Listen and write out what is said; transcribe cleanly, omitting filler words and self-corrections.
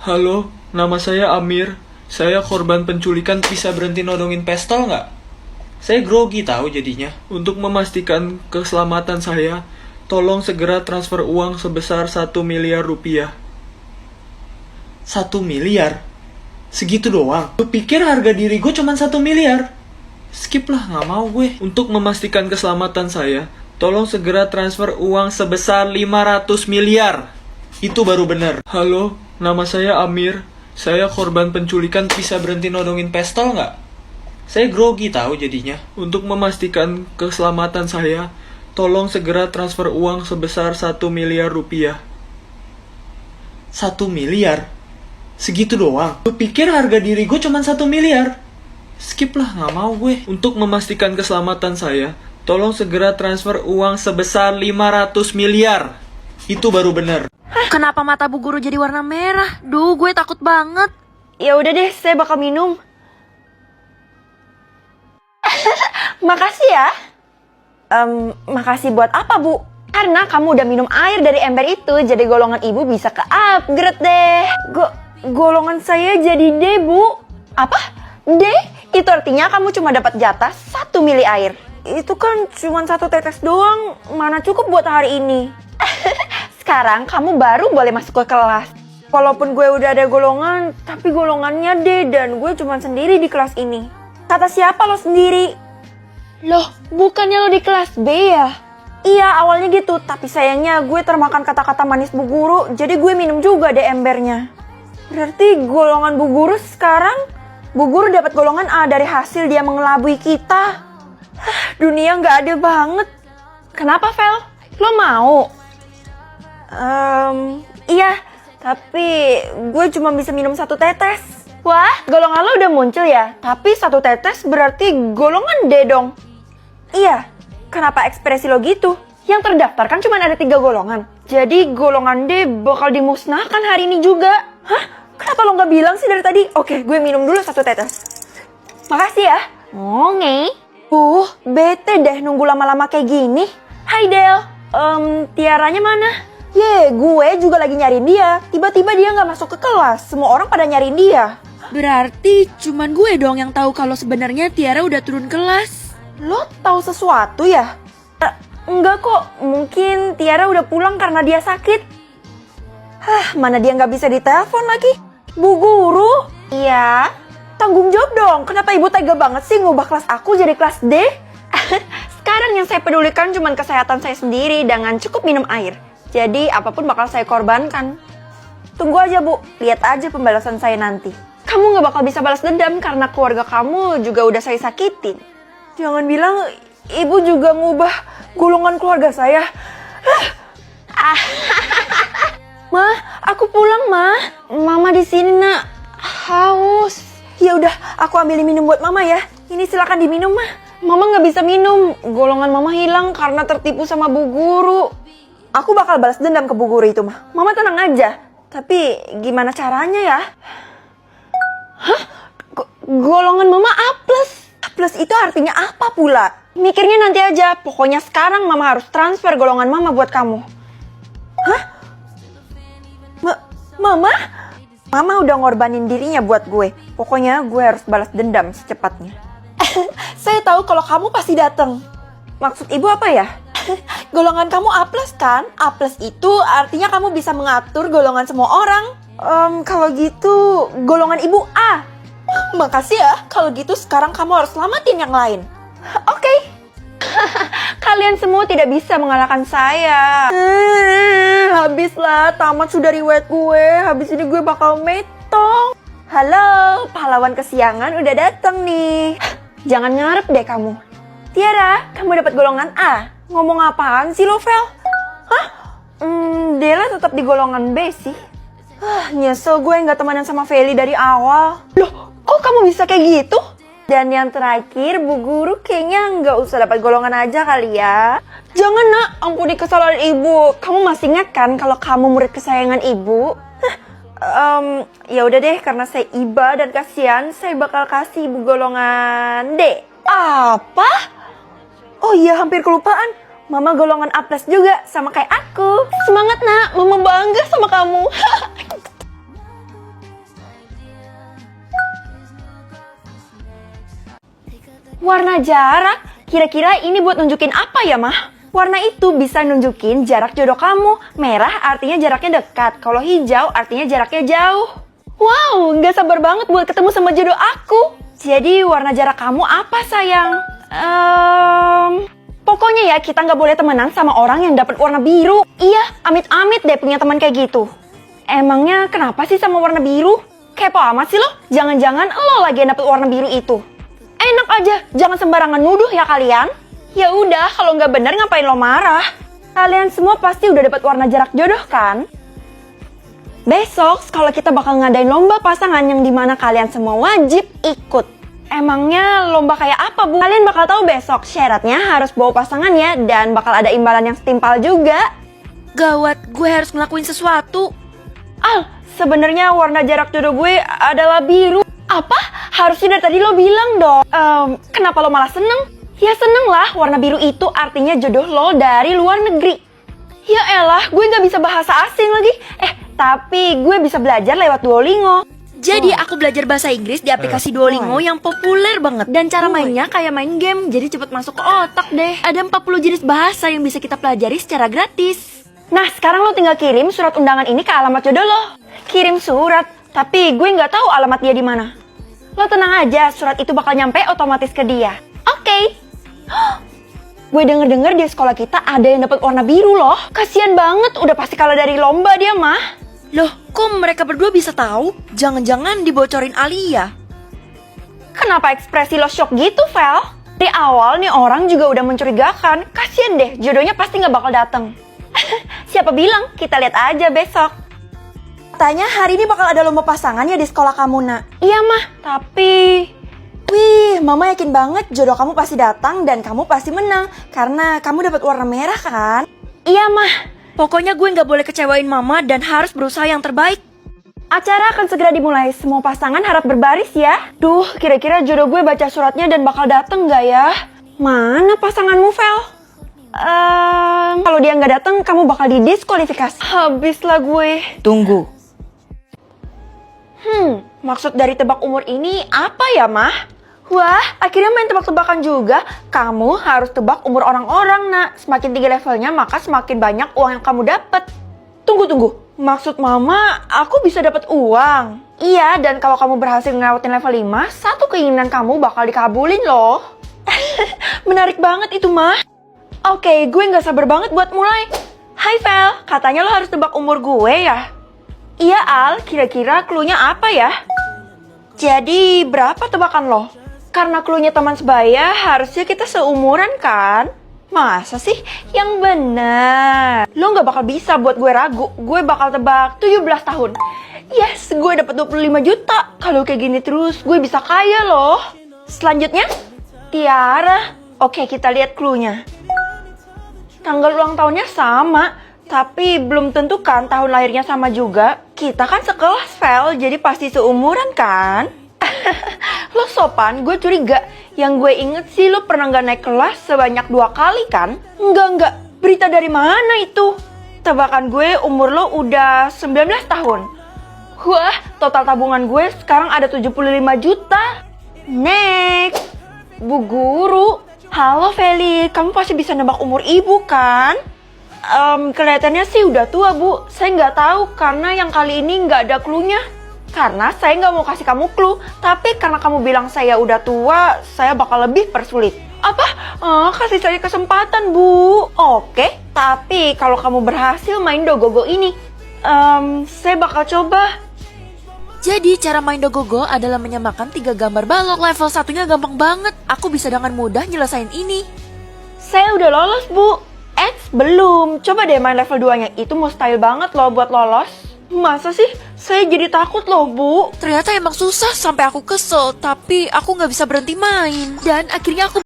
Halo, nama saya Amir. Saya korban penculikan, bisa berhenti nodongin pistol nggak? Saya grogi tahu jadinya. Untuk memastikan keselamatan saya, tolong segera transfer uang sebesar 1 miliar rupiah. 1 miliar? Segitu doang? Gue pikir harga diri gue cuma 1 miliar. Skip lah, nggak mau gue. Untuk memastikan keselamatan saya, tolong segera transfer uang sebesar 500 miliar. Itu baru bener. Halo, nama saya Amir. Saya korban penculikan, bisa berhenti nodongin pistol nggak? Saya grogi tahu jadinya. Untuk memastikan keselamatan saya, tolong segera transfer uang sebesar 1 miliar rupiah. 1 miliar? Segitu doang? Gue pikir harga diri gue cuma 1 miliar. Skip lah, nggak mau gue. Untuk memastikan keselamatan saya, tolong segera transfer uang sebesar 500 miliar. Itu baru bener. Kenapa mata Bu Guru jadi warna merah? Duh, gue takut banget. Ya udah deh, saya bakal minum. Makasih ya. Makasih buat apa, Bu? Karena kamu udah minum air dari ember itu, jadi golongan ibu bisa ke-upgrade deh. Golongan saya jadi D, Bu. Apa? D? Itu artinya kamu cuma dapat jatah 1 mili air. Itu kan cuma 1 tetes doang. Mana cukup buat hari ini. Sekarang kamu baru boleh masuk ke kelas. Walaupun gue udah ada golongan, tapi golongannya D dan gue cuma sendiri di kelas ini. Kata siapa lo sendiri? Loh, bukannya lo di kelas B ya? Iya, awalnya gitu, tapi sayangnya gue termakan kata-kata manis Bu Guru, jadi gue minum juga deh embernya. Berarti golongan Bu Guru sekarang, Bu Guru dapat golongan A dari hasil dia mengelabui kita. Dunia nggak adil banget. Kenapa, Vel? Lo mau? Iya, tapi gue cuma bisa minum 1 tetes. Wah, golongan lo udah muncul ya? Tapi 1 tetes berarti golongan D dong. Iya, kenapa ekspresi lo gitu? Yang terdaftar kan cuma ada 3 golongan. Jadi golongan D bakal dimusnahkan hari ini juga. Hah? Kenapa lo nggak bilang sih dari tadi? Oke, gue minum dulu 1 tetes. Makasih ya. Oke. Bete deh nunggu lama-lama kayak gini. Hai Del, Tiaranya mana? Gue juga lagi nyariin dia. Tiba-tiba dia nggak masuk ke kelas. Semua orang pada nyariin dia. Berarti cuman gue dong yang tahu kalau sebenarnya Tiara udah turun kelas. Lo tahu sesuatu ya? Enggak kok. Mungkin Tiara udah pulang karena dia sakit. Mana dia nggak bisa ditelepon lagi. Bu Guru? Iya? Tanggung jawab dong. Kenapa ibu tega banget sih ngubah kelas aku jadi kelas D? Sekarang yang saya pedulikan cuma kesehatan saya sendiri dengan cukup minum air. Jadi apapun bakal saya korbankan. Tunggu aja Bu, lihat aja pembalasan saya nanti. Kamu gak bakal bisa balas dendam karena keluarga kamu juga udah saya sakitin. Jangan bilang ibu juga ngubah golongan keluarga saya. Ma, aku pulang Ma. Mama di sini Nak. Haus. Ya udah, aku ambilin minum buat Mama ya. Ini silakan diminum Mah. Mama gak bisa minum. Golongan Mama hilang karena tertipu sama Bu Guru. Aku bakal balas dendam ke Bu Guru itu mah. Mama tenang aja. Tapi gimana caranya ya? Hah? Golongan Mama A+. A+ itu artinya apa pula? Mikirnya nanti aja. Pokoknya sekarang Mama harus transfer golongan Mama buat kamu. Hah? Mama? Mama udah ngorbanin dirinya buat gue. Pokoknya gue harus balas dendam secepatnya. Saya tahu kalau kamu pasti datang. Maksud ibu apa ya? Golongan kamu A+ kan? A+ itu artinya kamu bisa mengatur golongan semua orang. Kalau gitu golongan ibu A. Makasih ya. Kalau gitu sekarang kamu harus selamatin yang lain. Oke. Kalian semua tidak bisa mengalahkan saya. Habislah, tamat sudah riwayat gue. Habis ini gue bakal metong. Halo, pahlawan kesiangan udah datang nih. Jangan ngarep deh kamu. Tiara, kamu dapat golongan A. Ngomong apaan sih lo, Vel? Hah? Dela tetap di golongan B sih. Nyesel gue nggak temenan sama Feli dari awal. Loh, kok kamu bisa kayak gitu? Dan yang terakhir, Bu Guru kayaknya nggak usah dapat golongan aja kali ya. Jangan Nak, ampuni kesalahan ibu. Kamu masih ingat kan kalau kamu murid kesayangan ibu? Ya udah deh, karena saya iba dan kasihan, saya bakal kasih ibu golongan D. Apa? Oh iya, hampir kelupaan. Mama golongan A+ juga, sama kayak aku. Semangat Nak, Mama bangga sama kamu. Warna jarak? Kira-kira ini buat nunjukin apa ya, Mah? Warna itu bisa nunjukin jarak jodoh kamu. Merah artinya jaraknya dekat. Kalau hijau artinya jaraknya jauh. Wow, nggak sabar banget buat ketemu sama jodoh aku. Jadi warna jarak kamu apa, sayang? Pokoknya ya kita nggak boleh temenan sama orang yang dapat warna biru. Iya, amit-amit deh punya teman kayak gitu. Emangnya kenapa sih sama warna biru? Kepo amat sih lo. Jangan-jangan lo lagi yang dapat warna biru itu. Enak aja, jangan sembarangan nuduh ya kalian. Ya udah, kalau nggak bener ngapain lo marah? Kalian semua pasti udah dapat warna jarak jodoh kan? Besok sekolah kita bakal ngadain lomba pasangan yang dimana kalian semua wajib ikut. Emangnya lomba kayak apa, Bu? Kalian bakal tahu besok. Syaratnya harus bawa pasangan ya, dan bakal ada imbalan yang setimpal juga. Gawat, gue harus ngelakuin sesuatu. Al, sebenarnya warna jarak jodoh gue adalah biru. Apa? Harusnya dari tadi lo bilang dong. Kenapa lo malah seneng? Ya seneng lah, warna biru itu artinya jodoh lo dari luar negeri. Ya elah, gue gak bisa bahasa asing lagi. Tapi gue bisa belajar lewat Duolingo. Jadi aku belajar bahasa Inggris di aplikasi Duolingo yang populer banget. Dan cara mainnya kayak main game, jadi cepet masuk ke otak deh. Ada 40 jenis bahasa yang bisa kita pelajari secara gratis. Nah, sekarang lo tinggal kirim surat undangan ini ke alamat jodoh lo. Kirim surat, tapi gue nggak tahu alamat dia di mana. Lo tenang aja, surat itu bakal nyampe otomatis ke dia. Oke. Gue denger-denger di sekolah kita ada yang dapat warna biru loh. Kasian banget, udah pasti kalah dari lomba dia mah. Loh, kok mereka berdua bisa tahu? Jangan-jangan dibocorin Alia. Kenapa ekspresi lo shock gitu, Vel? Di awal nih orang juga udah mencurigakan. Kasian deh, jodohnya pasti nggak bakal dateng. Siapa bilang? Kita lihat aja besok. Katanya hari ini bakal ada lomba pasangan ya di sekolah kamu, Nak. Iya, Mah. Tapi... Wih, Mama yakin banget jodoh kamu pasti datang dan kamu pasti menang. Karena kamu dapat warna merah kan? Iya, Mah. Pokoknya gue nggak boleh kecewain Mama dan harus berusaha yang terbaik. Acara akan segera dimulai. Semua pasangan harap berbaris ya. Duh, kira-kira jodoh gue baca suratnya dan bakal dateng nggak ya? Mana pasanganmu, Vel? Kalau dia nggak datang, kamu bakal didiskualifikasi. Habislah gue. Tunggu. Maksud dari tebak umur ini apa ya, Mah? Wah, akhirnya main tebak-tebakan juga. Kamu harus tebak umur orang-orang, Nak. Semakin tinggi levelnya, maka semakin banyak uang yang kamu dapat. Tunggu. Maksud Mama, aku bisa dapat uang? Iya, dan kalau kamu berhasil ngelewatin level 5, satu keinginan kamu bakal dikabulin loh. Menarik banget itu, Mah. Oke, gue nggak sabar banget buat mulai. Hai, Vel. Katanya lo harus tebak umur gue ya? Iya, Al. Kira-kira cluenya apa ya? Jadi, berapa tebakan lo? Karena cluenya teman sebaya, harusnya kita seumuran kan? Masa sih? Yang bener. Lo gak bakal bisa buat gue ragu. Gue bakal tebak 17 tahun. Yes, gue dapat 25 juta. Kalau kayak gini terus, gue bisa kaya loh. Selanjutnya, Tiara. Oke, kita lihat cluenya. Tanggal ulang tahunnya sama, tapi belum tentu kan tahun lahirnya sama juga. Kita kan sekelas, Vel, jadi pasti seumuran kan? Lo sopan, gue curiga. Yang gue inget sih lo pernah gak naik kelas sebanyak 2 kali kan? Enggak. Berita dari mana itu? Tebakan gue umur lo udah 19 tahun. Wah, total tabungan gue sekarang ada 75 juta. Next. Bu Guru. Halo Feli, kamu pasti bisa nebak umur ibu kan? Kelihatannya sih udah tua, Bu. Saya nggak tahu karena yang kali ini nggak ada cluenya. Karena saya nggak mau kasih kamu clue, tapi karena kamu bilang saya udah tua, saya bakal lebih persulit. Apa? Kasih saya kesempatan, Bu. Oke, tapi kalau kamu berhasil main Dogogo ini, saya bakal coba. Jadi cara main Dogogo adalah menyamakan 3 gambar balok. Level 1-nya gampang banget. Aku bisa dengan mudah nyelesain ini. Saya udah lolos, Bu. Belum. Coba deh main level 2-nya. Itu mustahil banget loh buat lolos. Masa sih? Saya jadi takut loh, Bu. Ternyata emang susah sampai aku kesel. Tapi aku nggak bisa berhenti main. Dan akhirnya aku